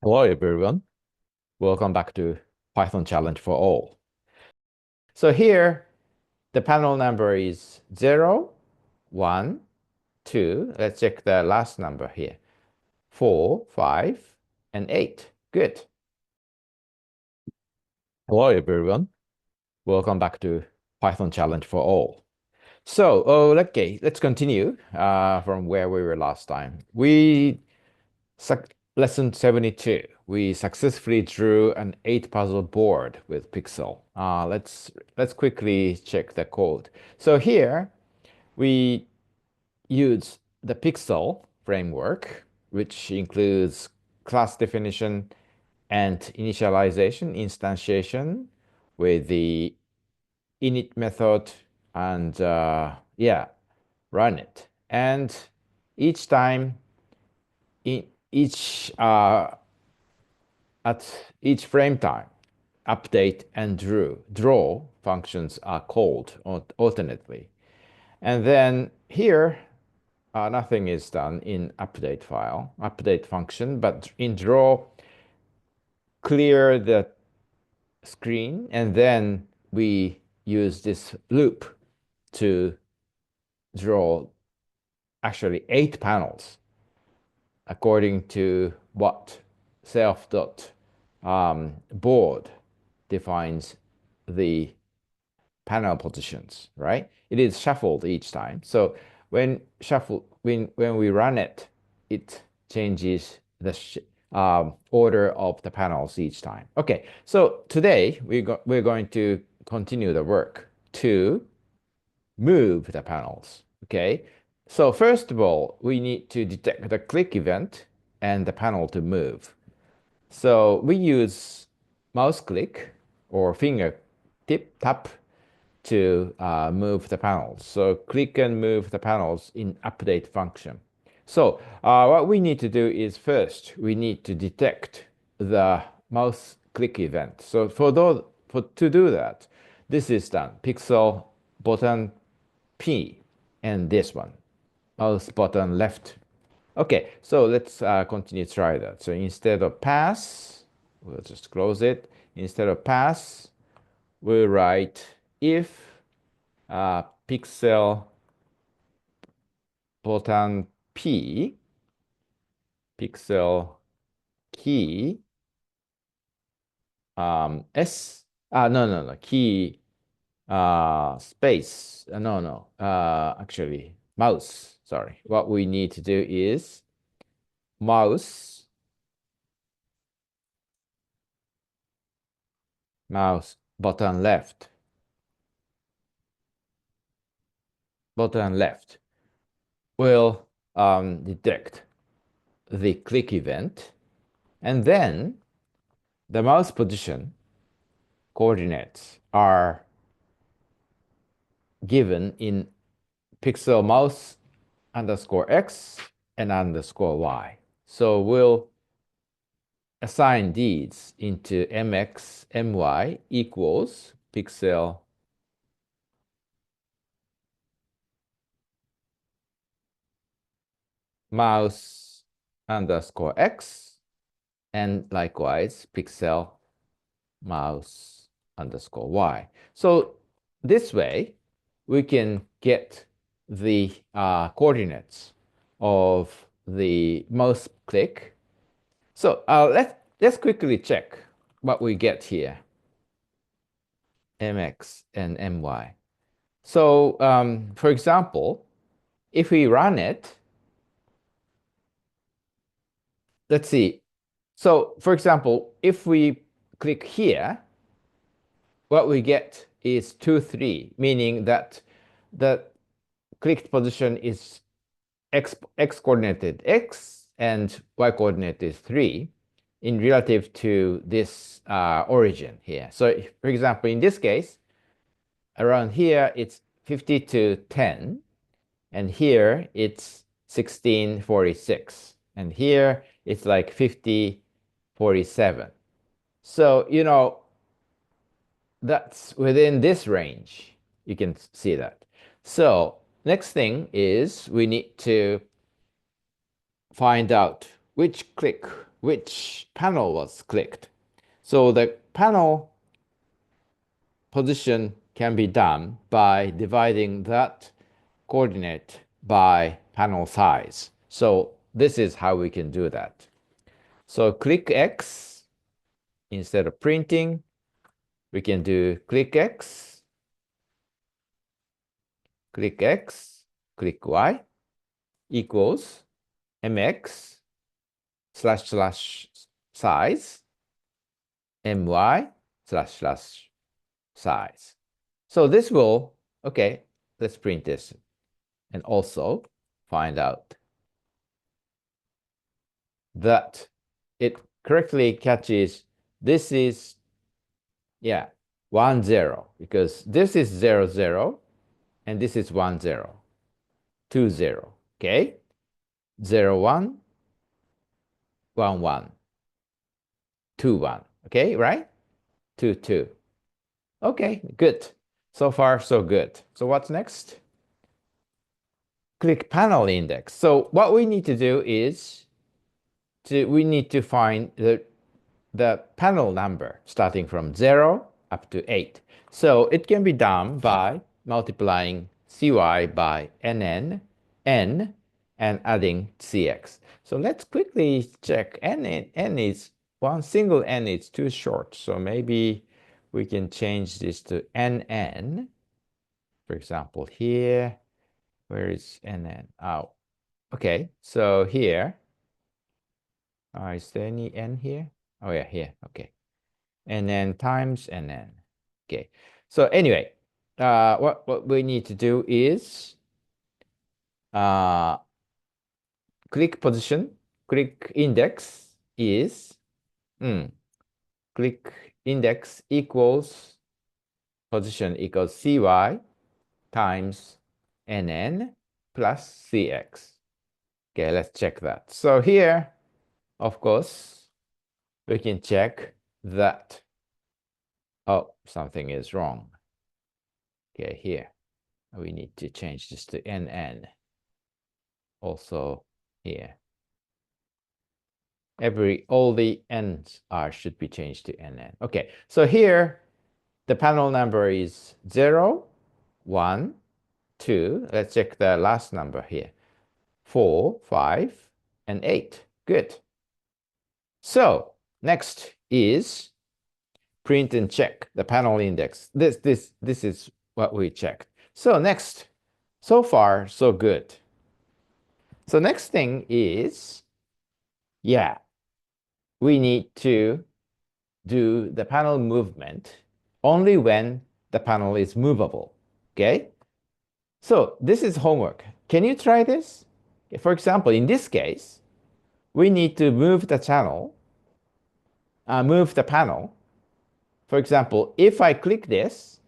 Hello everyone, welcome back to Python Challenge for All. So here the panel number is 0, 1, 2. Let's check the last number here. 4, 5, and 8. Good. Hello everyone, welcome back to Python Challenge for All. So, okay, let's continue from where we were last time. Lesson 72. We successfully drew an 8 puzzle board with Pyxel. Let's quickly check the code. So here we use the Pyxel framework, which includes class definition and initialization, instantiation with the init method and yeah, run it. And each time in each at each frame time, update and draw functions are called alternately. And then here, nothing is done in update function, but in draw, clear the screen, and then we use this loop to draw actually 8 panels according to what self dot board defines the panel positions, right? It is shuffled each time. So when we run it, it changes the order of the panels each time. Okay, so today we're going to continue the work to move the panels. Okay, so first of all, we need to detect the click event and the panel to move. So we use mouse click or finger tap to move the panels. So click and move the panels in update function. So what we need to do is first we need to detect the mouse click event. So to do that, this is done. Pixel button P and this one, mouse button left. Okay, so let's continue to try that. So instead of pass, we'll just close it. Instead of pass, we'll write if pixel button P, pixel key, S, no, key, space, no, actually, mouse, sorry. What we need to do is mouse, mouse button left, will detect the click event, and then the mouse position coordinates are given in pixel mouse underscore x and underscore y. So we'll assign these into mx, my equals pixel mouse underscore x and likewise pixel mouse underscore y. So this way we can get the coordinates of the mouse click. So let's quickly check what we get here, mx and my. So for example, if we run it, let's see. So for example, if we click here, what we get is 2, 3, meaning that the clicked position is x coordinated x and y coordinate is 3 in relative to this origin here. So for example, in this case, around here it's 50 to 10, and here it's 1646, and here it's like 5047. So that's within this range. You can see that. So next thing is we need to find out which click which panel was clicked. So the panel position can be done by dividing that coordinate by panel size. So this is how we can do that. So click X, instead of printing, we can do click X, click X, click Y, equals mx slash slash size, my slash slash size. So this will, okay, let's print this and also find out that it correctly catches this is, yeah, 1 0, because this is 0 0 and this is 1 0, 2 0, okay? 0 1, 1 1, 2 1, okay, right? 2 2. Okay, good. So far, so good. So what's next? Click panel index. So what we need to do is we need to find the panel number starting from 0 up to 8. So it can be done by multiplying cy by nn, n, and adding cx. So let's quickly check. N is, one single n is too short. So maybe we can change this to nn. For example, here, where is nn? Oh, okay. So here, is there any n here? Oh yeah, here. Okay. And then times and then. Okay. So anyway, what we need to do is click position, click index is click index equals position equals cy times nn plus cx. Okay, let's check that. So here, of course, we can check that. Oh, something is wrong. Okay, here we need to change this to nn. Also here, all the n's should be changed to nn. Okay, so here the panel number is 0, 1, 2. Let's check the last number here. 4, 5, and 8. Good. So next is print and check the panel index. This is what we checked. So next, so far so good. So next thing is, yeah, we need to do the panel movement only when the panel is movable. Okay? So this is homework. Can you try this? For example, in this case, we need to move the channel, move the panel. For example, if I click this,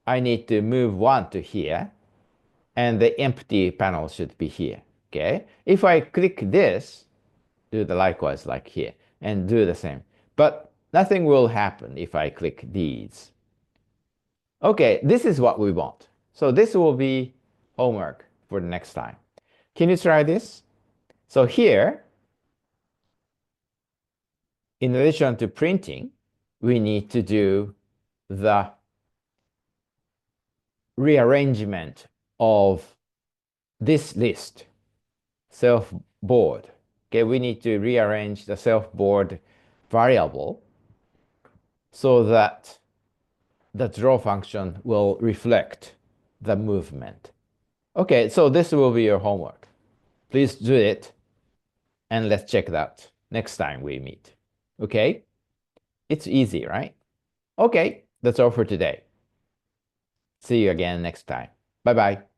I need to move one to here, and the empty panel should be here. Okay? If I click this, do the likewise like here, and do the same. But nothing will happen if I click these. Okay, this is what we want. So this will be homework for the next time. Can you try this? So here, in addition to printing, we need to do the rearrangement of this list, self-board. Okay, we need to rearrange the self-board variable so that the draw function will reflect the movement. Okay, so this will be your homework. Please do it, and let's check that next time we meet. Okay? It's easy, right? Okay, that's all for today. See you again next time. Bye-bye.